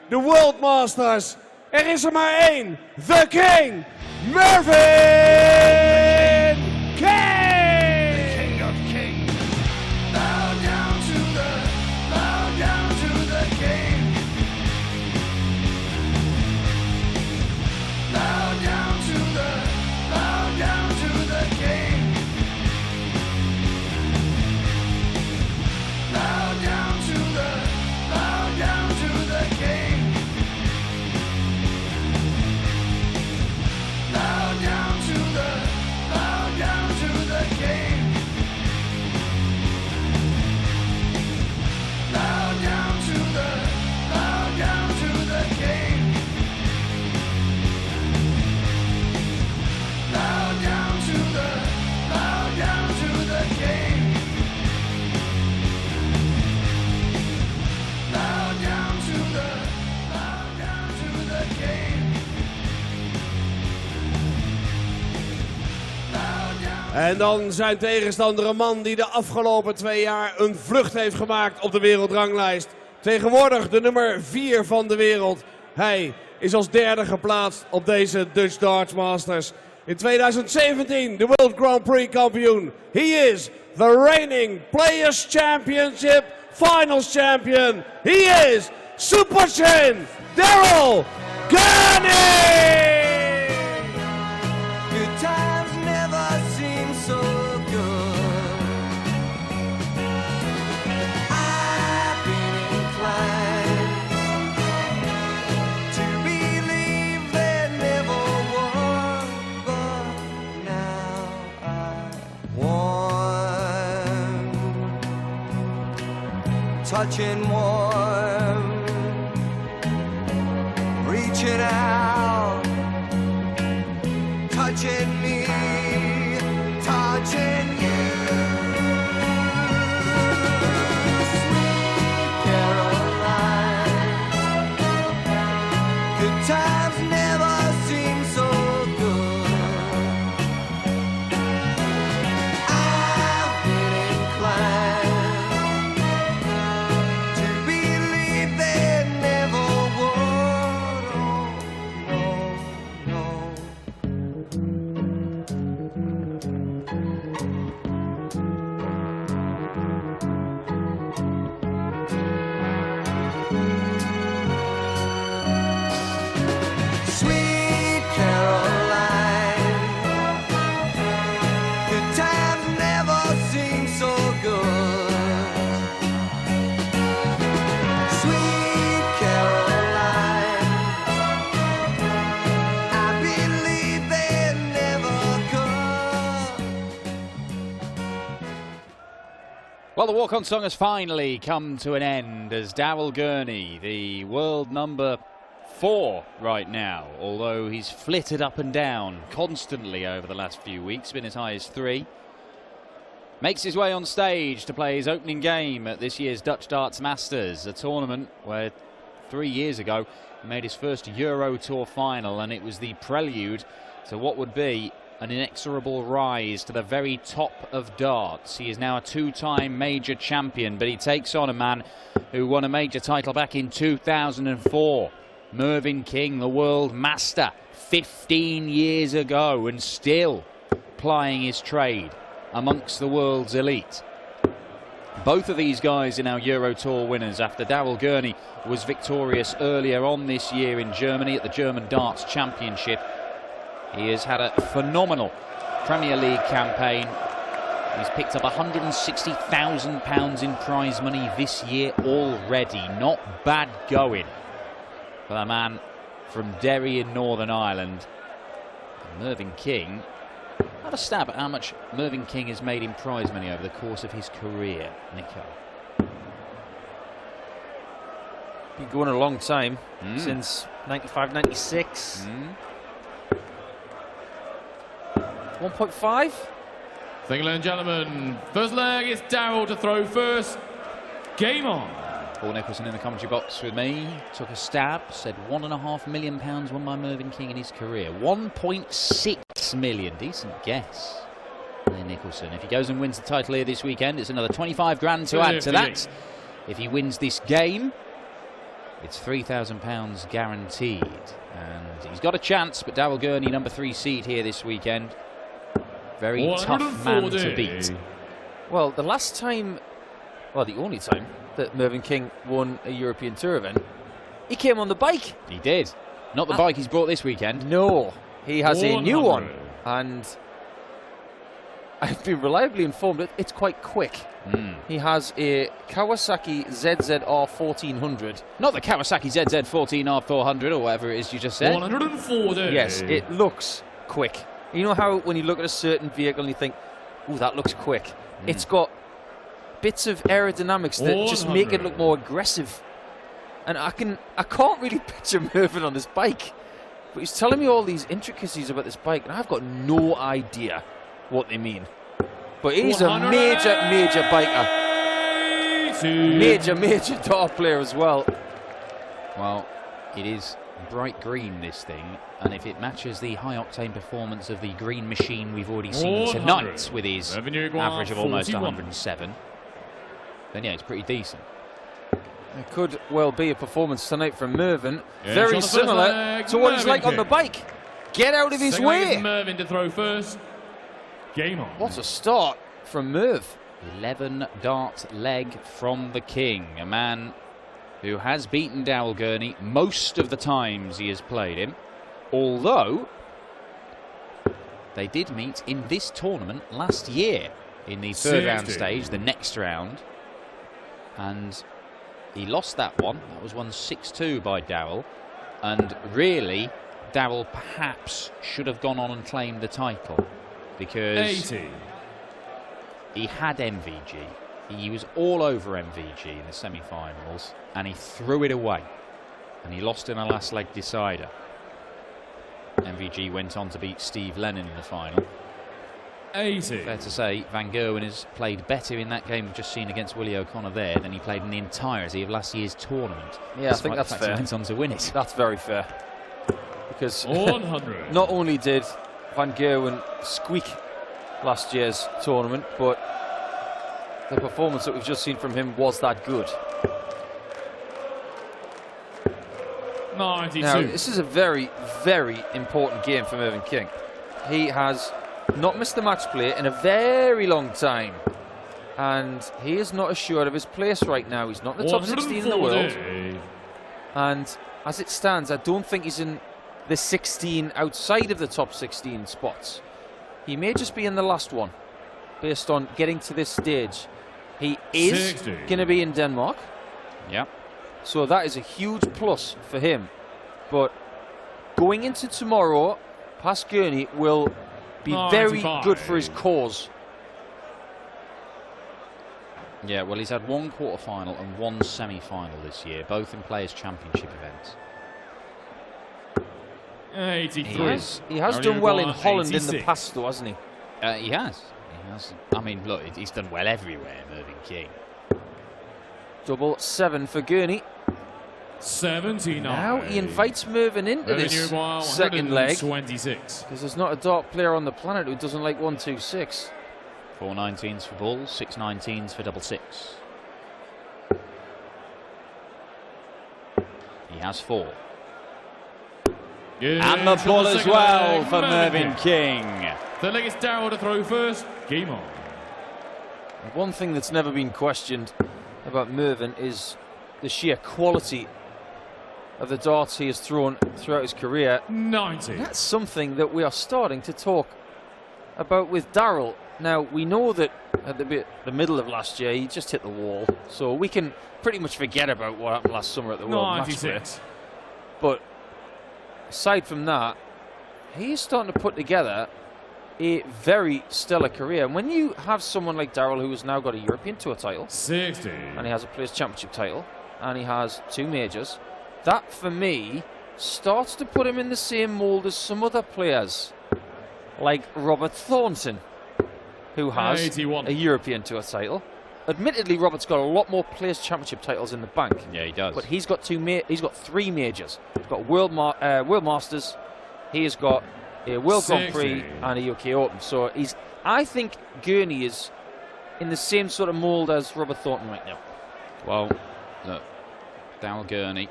de World Masters. Er is er maar één, the King, Mervyn King! The King of Kings. Bow down to the King. Bow down to the King. Bow down to the King. Bow down to the King. Bow down to the King. Bow down to the King. Bow down to the King. En dan zijn tegenstander een man die de afgelopen 2 jaar een vlucht heeft gemaakt op de wereldranglijst. Tegenwoordig de nummer 4 van de wereld. Hij is als derde geplaatst op deze Dutch Darts Masters. In 2017 de World Grand Prix kampioen. He is the reigning Players Championship Finals champion. He is Super Chin Daryl Gurney! Good times never seem so good. I've been inclined to believe there never was, but now I warm, touching warm, reaching out, touching me, touching you. Sweet Caroline, good times never seem so good. I've been inclined to believe there never would. Oh, no, Sweet Caroline, good times never seem so good. Sweet Caroline, I believe they never could. Well, the walk-on song has finally come to an end as Daryl Gurney, the world number 4 right now, although he's flitted up and down constantly over the last few weeks, been as high as 3. Makes his way on stage to play his opening game at this year's Dutch Darts Masters, a tournament where 3 years ago he made his first Euro Tour final, and it was the prelude to what would be an inexorable rise to the very top of darts. He is now a 2-time major champion, but he takes on a man who won a major title back in 2004. Mervyn King, the world master, 15 years ago, and still plying his trade amongst the world's elite. Both of these guys are now Euro Tour winners after Daryl Gurney was victorious earlier on this year in Germany at the German Darts Championship. He has had a phenomenal Premier League campaign. He's picked up £160,000 in prize money this year already. Not bad going for the man from Derry in Northern Ireland. And Mervyn King, have a stab at how much Mervyn King has made in prize money over the course of his career, Nico. Been going a long time, since 95, 96. 1.5. Thank you, ladies and gentlemen. First leg is Daryl to throw first. Game on. Paul Nicholson in the commentary box with me. Took a stab, said £1.5 million won by Mervyn King in his career. 1.6 million, decent guess. There, Nicholson. If he goes and wins the title here this weekend, it's another 25 grand to add to that. If he wins this game, It's £3,000 guaranteed. And he's got a chance, but Darryl Gurney, number 3 seed here this weekend. Very tough man to beat. Well, the last time, well, the only time that Mervyn King won a European Tour event, he came on the bike. He did. Not the bike he's brought this weekend. No, he has a new one. And I've been reliably informed that it's quite quick. He has a Kawasaki ZZR 1400. Not the Kawasaki ZZ14R400 or whatever it is you just said. 140. Yes, it looks quick. You know how when you look at a certain vehicle and you think, ooh, that looks quick. It's got bits of aerodynamics that just make it look more aggressive. And I can't really picture Mervyn on this bike. But he's telling me all these intricacies about this bike, and I've got no idea what they mean. But he's a major biker. Major dart player as well. Well, it is bright green, this thing, and if it matches the high-octane performance of the green machine we've already seen tonight with his average of almost 107, then yeah, it's pretty decent. It could well be a performance tonight from Mervyn. Very similar to what he's like on the bike. Get out of his way. Mervyn to throw first. Game on. What a start from Merv. 11 dart leg from the King, a man who has beaten Darryl Gurney most of the times he has played him, although they did meet in this tournament last year in the third round stage, the next round, and he lost that one. That was won 6-2 by Darryl, and really Darryl perhaps should have gone on and claimed the title because he had MVG. He was all over MVG in the semi-finals, and he threw it away, and he lost in a last leg decider. MVG went on to beat Steve Lennon in the final. Fair to say, Van Gerwen has played better in that game we've just seen against Willie O'Connor there than he played in the entirety of last year's tournament. Yeah, I think that's fair. He went on to win it. That's very fair. Because not only did Van Gerwen squeak last year's tournament, but the performance that we've just seen from him was that good. 92. Now, this is a very, very important game for Mervyn King. He has not missed the match play in a very long time, and he is not assured of his place right now. He's not in the top 16 in the world, and as it stands, I don't think he's in the 16 outside of the top 16 spots. He may just be in the last one based on getting to this stage. He is going to be in Denmark. Yeah. So that is a huge plus for him. But going into tomorrow, past Gurney will be very good for his cause. Yeah, well, he's had one quarter-final and one semi-final this year, both in Players' Championship events. 83. He has done well in Holland in the past, though, hasn't he? He has. I mean, look, he's done well everywhere, Mervyn King. 7-7 for Gurney. 79. Now he invites Mervyn into this second leg. 26. Because there's not a dart player on the planet who doesn't like 1-2-6. 4 19s for balls, 6 19s for double six. He has 4. And the ball as well for Mervyn King. The leg is Darryl to throw first. Game on. One thing that's never been questioned about Mervyn is the sheer quality of the darts he has thrown throughout his career. 90. That's something that we are starting to talk about with Darryl. Now, we know that at the middle of last year, he just hit the wall. So we can pretty much forget about what happened last summer at the World Match Play. But aside from that, he is starting to put together a very stellar career. And when you have someone like Darryl, who has now got a European Tour title, 60, and he has a Players' Championship title, and he has 2 majors, that for me starts to put him in the same mould as some other players, like Robert Thornton, who has 81. a European Tour title. Admittedly, Robert's got a lot more Players' Championship titles in the bank. Yeah, he does. But he's got 3 majors. He's got World Masters. He has got a World Grand Prix and a UK Open. So I think Gurney is in the same sort of mould as Robert Thornton right now. Well, look, Darryl Gurney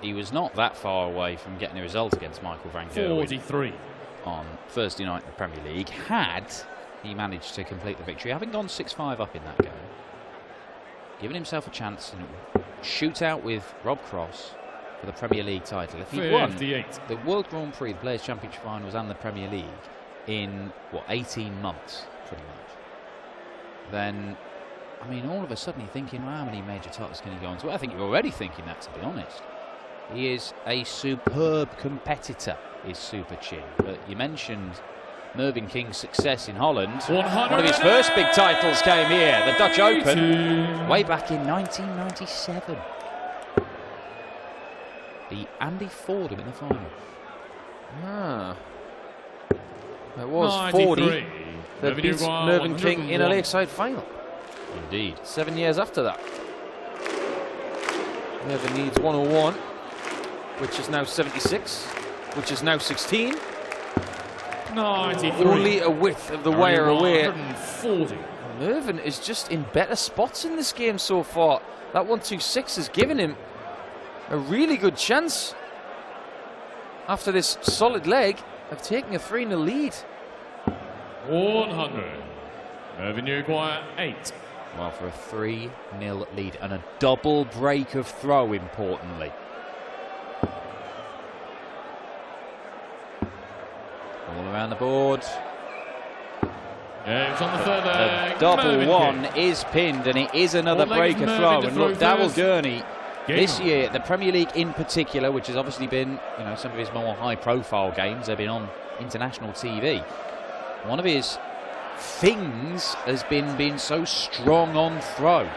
he was not that far away from getting a result against Michael van Gerwen 43. on Thursday night in the Premier League, had he managed to complete the victory, having gone 6-5 up in that game, giving himself a chance in a shootout with Rob Cross for the Premier League title. If he won the World Grand Prix, the Players' Championship finals and the Premier League in, what, 18 months, pretty much, then, I mean, all of a sudden you're thinking, well, how many major titles can he go on to? I think you're already thinking that, to be honest. He is a superb competitor, is Super Chin. But you mentioned Mervyn King's success in Holland. One of his first big titles came here, the Dutch Open, way back in 1997. He Andy Fordham in the final. Ah. It was 40 that beats Mervyn King in a Lakeside final. Indeed. 7 years after that. Mervyn needs 101, which is now 76, which is now 16. 93. Only a width of the wire away. 140. Mervyn is just in better spots in this game so far. That 126 has given him a really good chance after this solid leg of taking a 3-0 lead. 100. Mervyn, you require 8. Well, for a 3-0 lead and a double break of throw, importantly. All around the board. Yeah, it's on the third leg. The double Mervyn one King. is pinned, and it is another One leg break is of Mervyn throw. to And throw look, Darryl first. Gurney, Game this on. year, the Premier League in particular, which has obviously been, you know, some of his more high-profile games, they've been on international TV. One of his things has been being so strong on throw,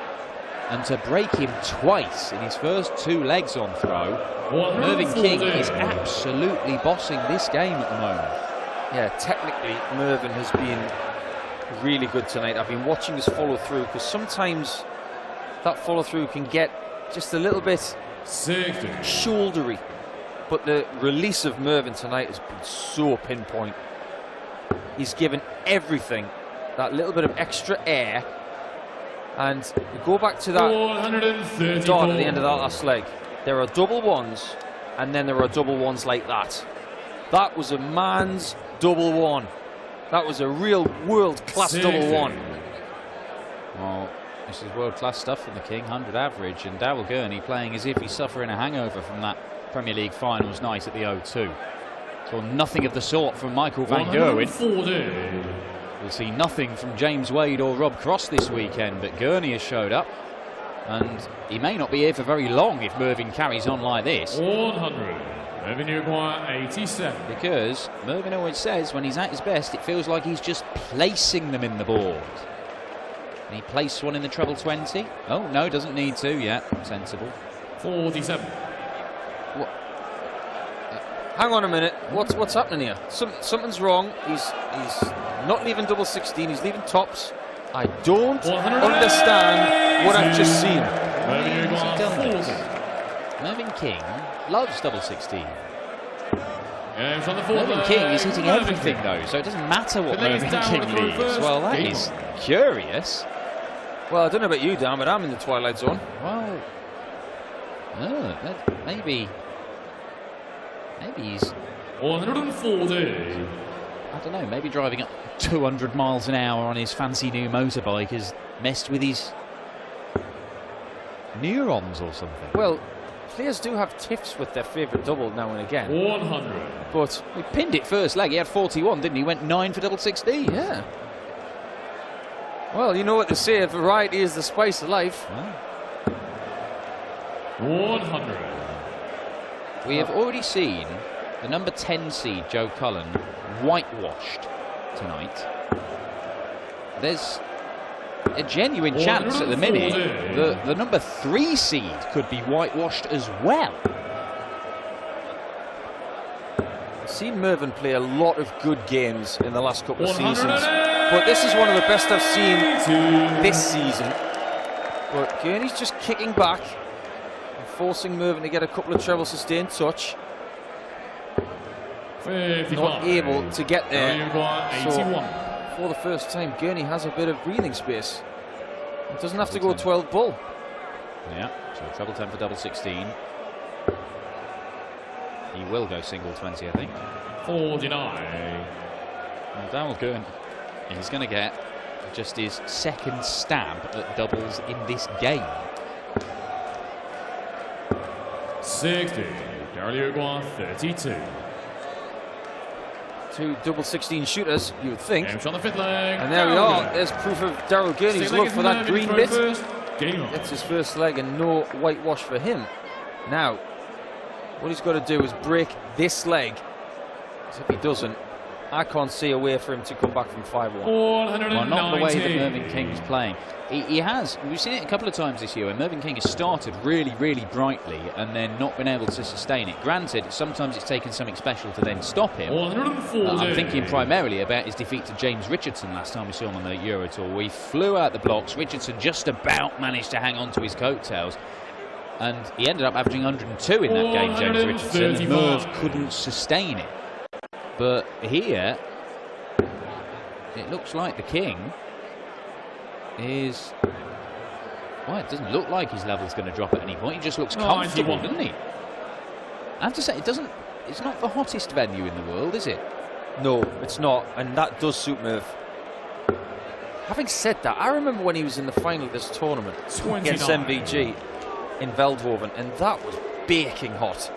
and to break him twice in his first 2 legs on throw, Mervyn King is absolutely bossing this game at the moment. Yeah, technically Mervyn has been really good tonight. I've been watching his follow through, because sometimes that follow through can get just a little bit 60. shouldery, but the release of Mervyn tonight has been so pinpoint. He's given everything that little bit of extra air, and we go back to that 134. dot at the end of that last leg. There are double ones, and then there are double ones like that. That was a man's double one. That was a real world-class double one. Well, this is world-class stuff from the King, 100 average, and Darryl Gurney playing as if he's suffering a hangover from that Premier League finals night at the O2. So nothing of the sort from Michael van Gerwen. 140. We'll see nothing from James Wade or Rob Cross this weekend, but Gurney has showed up, and he may not be here for very long if Mervyn carries on like this. 100. Mervyn, you require 87. Because Mervyn always says when he's at his best, it feels like he's just placing them in the board. And he placed one in the treble 20. Oh, no, doesn't need to yet. Sensible. 47. Hang on a minute. What's happening here? Something's wrong. He's not leaving double 16. He's leaving tops. I don't understand what I've just seen. Mervyn, you What's he done require this? 40. Mervyn King loves double 16. Yeah, it's on the fourth Mervyn leg. King is hitting Mervyn everything King. though, so it doesn't matter what The leg is Mervyn down King to throw leaves. first. Well, that Game is on. curious. Well, I don't know about you, Dan, but I'm in the twilight zone. Well, maybe he's, 140. I don't know, maybe driving up 200 miles an hour on his fancy new motorbike has messed with his neurons or something. Well, players do have tiffs with their favourite double now and again. 100. But He pinned it first leg. He had 41, didn't he? Went 9 for double 16. yeah. Well, you know what they say, variety is the spice of life. Well, 100. we have already seen the number 10 seed, Joe Cullen, whitewashed tonight. There's a genuine chance at the minute that the number 3 seed could be whitewashed as well. I've seen Mervyn play a lot of good games in the last couple of seasons, but this is one of the best I've seen this season. But Gurney's just kicking back and forcing Mervyn to get a couple of treble sustained touch. 55. Not able to get there. Mervyn, you require 81. For the first time, Gurney has a bit of breathing space. It doesn't have to go 12 bull. Yeah, so treble 10 for double 16. He will go single 20, I think. 49. Well, Darryl Gurney is going to get just his second stab at doubles in this game. 60. Darryl Gurney, 32. Two double 16 shooters, you would think. Game's on the fifth leg. And there we are. There's proof of Darryl Gurney's love for that green bit. Game on. It's his first leg and no whitewash for him. Now, what he's got to do is break this leg. So if he doesn't, I can't see a way for him to come back from 5-1. Well, not the way that Mervyn King's playing. He has. We've seen it a couple of times this year where Mervyn King has started really, really brightly and then not been able to sustain it. Granted, sometimes it's taken something special to then stop him. I'm thinking primarily about his defeat to James Richardson last time we saw him on the Euro Tour, where he flew out the blocks. Richardson just about managed to hang on to his coattails. And he ended up averaging 102 in that game, James Richardson, and Merv couldn't sustain it. But here, it looks like the King is... Well, it doesn't look like his level's going to drop at any point. He just looks comfortable, doesn't he? I have to say, it's not the hottest venue in the world, is it? No, it's not, and that does suit Merv. Having said that, I remember when he was in the final of this tournament against MVG in Veldhoven, and that was baking hot.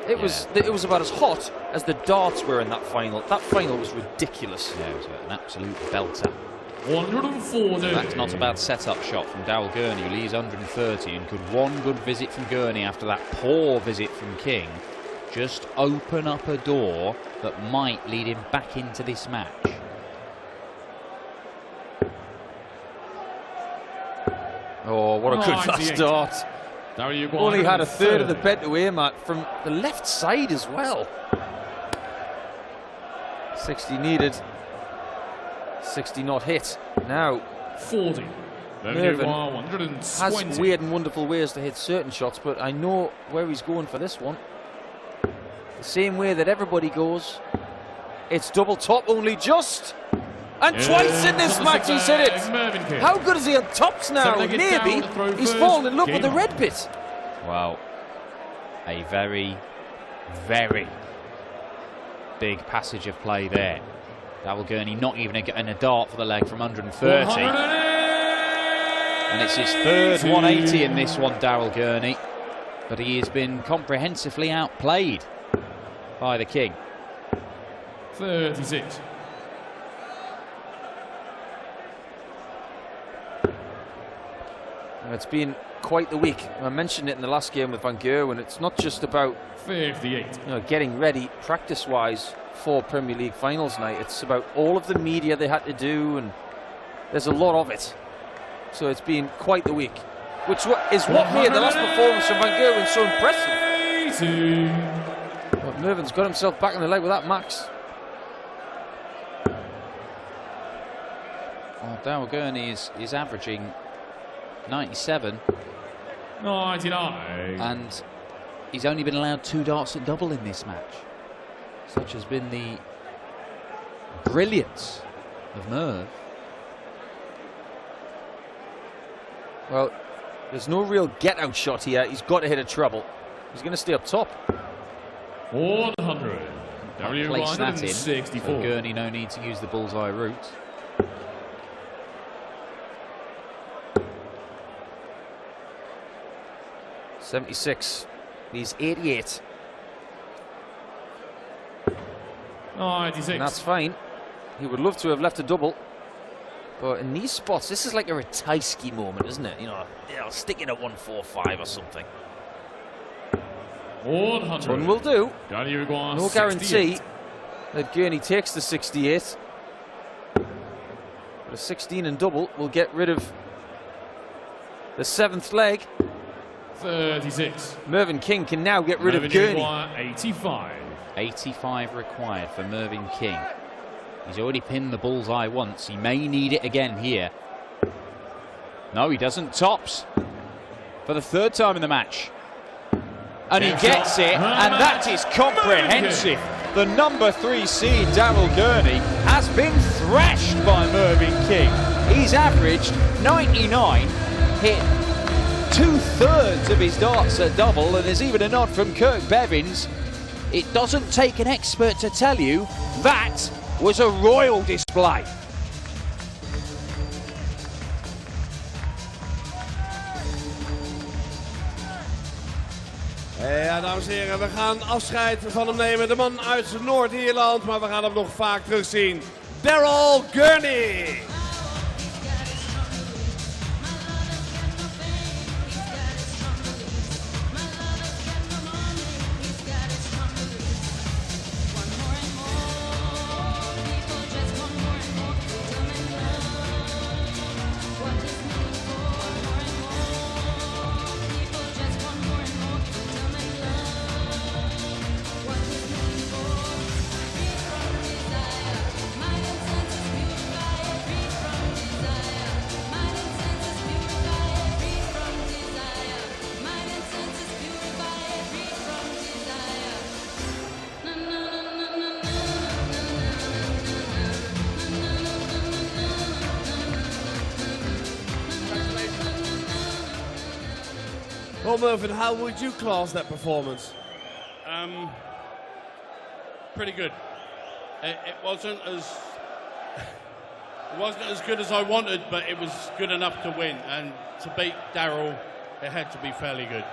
It was about as hot as the darts were in that final. That final was ridiculous. Yeah, it was an absolute belter. 140. That's not a bad setup shot from Darryl Gurney, who leaves 130, and could one good visit from Gurney after that poor visit from King just open up a door that might lead him back into this match. Oh, what a good fast start. Only had a third of the bed to aim at from the left side as well. 60 needed. 60 not hit. Now 40. Mervyn has weird and wonderful ways to hit certain shots, but I know where he's going for this one. The same way that everybody goes. It's double top, only just. And twice in this match he's hit it. How good is he on tops now? Maybe he's fallen in love with the red bit. Well, a very, very big passage of play there. Darryl Gurney not even getting a dart for the leg from 130. And it's his third 180 in this one, Darryl Gurney. But he has been comprehensively outplayed by the King. 36. It's been quite the week. I mentioned it in the last game with Van Gerwen. It's not just about 58. Getting ready practice-wise for Premier League finals night. It's about all of the media they had to do, and there's a lot of it. So it's been quite the week, which is what made the last performance from Van Gerwen so impressive. But Mervyn's got himself back in the leg with that max. Well, Darryl Gurney is averaging 97. 99. And he's only been allowed 2 darts at double in this match. Such has been the brilliance of Merv. Well, there's no real get-out shot here. He's got to hit a treble. He's going to stay up top. 100. Place that in. 64. So Gurney no need to use the bullseye route. .76. He's 88. 96. And that's fine. He would love to have left a double. But in these spots, this is like a Ratajski moment, isn't it? I'll stick in at 145 or something. 100. One will do. No guarantee that Gurney takes the 68. But a 16 and double will get rid of the 7th leg. 36. Mervyn King can now get rid of Gurney. 85. 85 required for Mervyn King. He's already pinned the bullseye once. He may need it again here. No, he doesn't. Tops for the 3rd time in the match. And he gets it, and that is comprehensive. The number 3 seed, Darryl Gurney, has been thrashed by Mervyn King. He's averaged 99, hit 2/3 of his darts at double, and there's even a nod from Kirk Bevins It doesn't take an expert to tell you that was a royal display. Ja, dames en heren, we gaan afscheid van hem nemen. De man uit Noord-Ierland, maar we gaan hem nog vaak terugzien. Daryl Gurney. Well, Mervyn, how would you class that performance? Pretty good. It wasn't as good as I wanted, but it was good enough to win. And to beat Daryl, it had to be fairly good.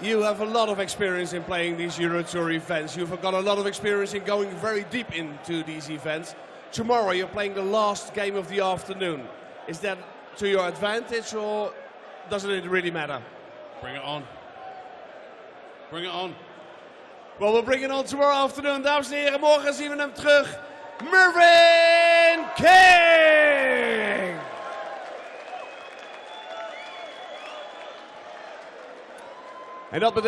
You have a lot of experience in playing these Euro Tour events. You've got a lot of experience in going very deep into these events. Tomorrow you're playing the last game of the afternoon. Is that to your advantage, or doesn't it really matter? Bring it on. Bring it on. Well, we'll bring it on tomorrow afternoon. Dames en heren, morgen zien we hem terug. Mervyn King! En dat betekent...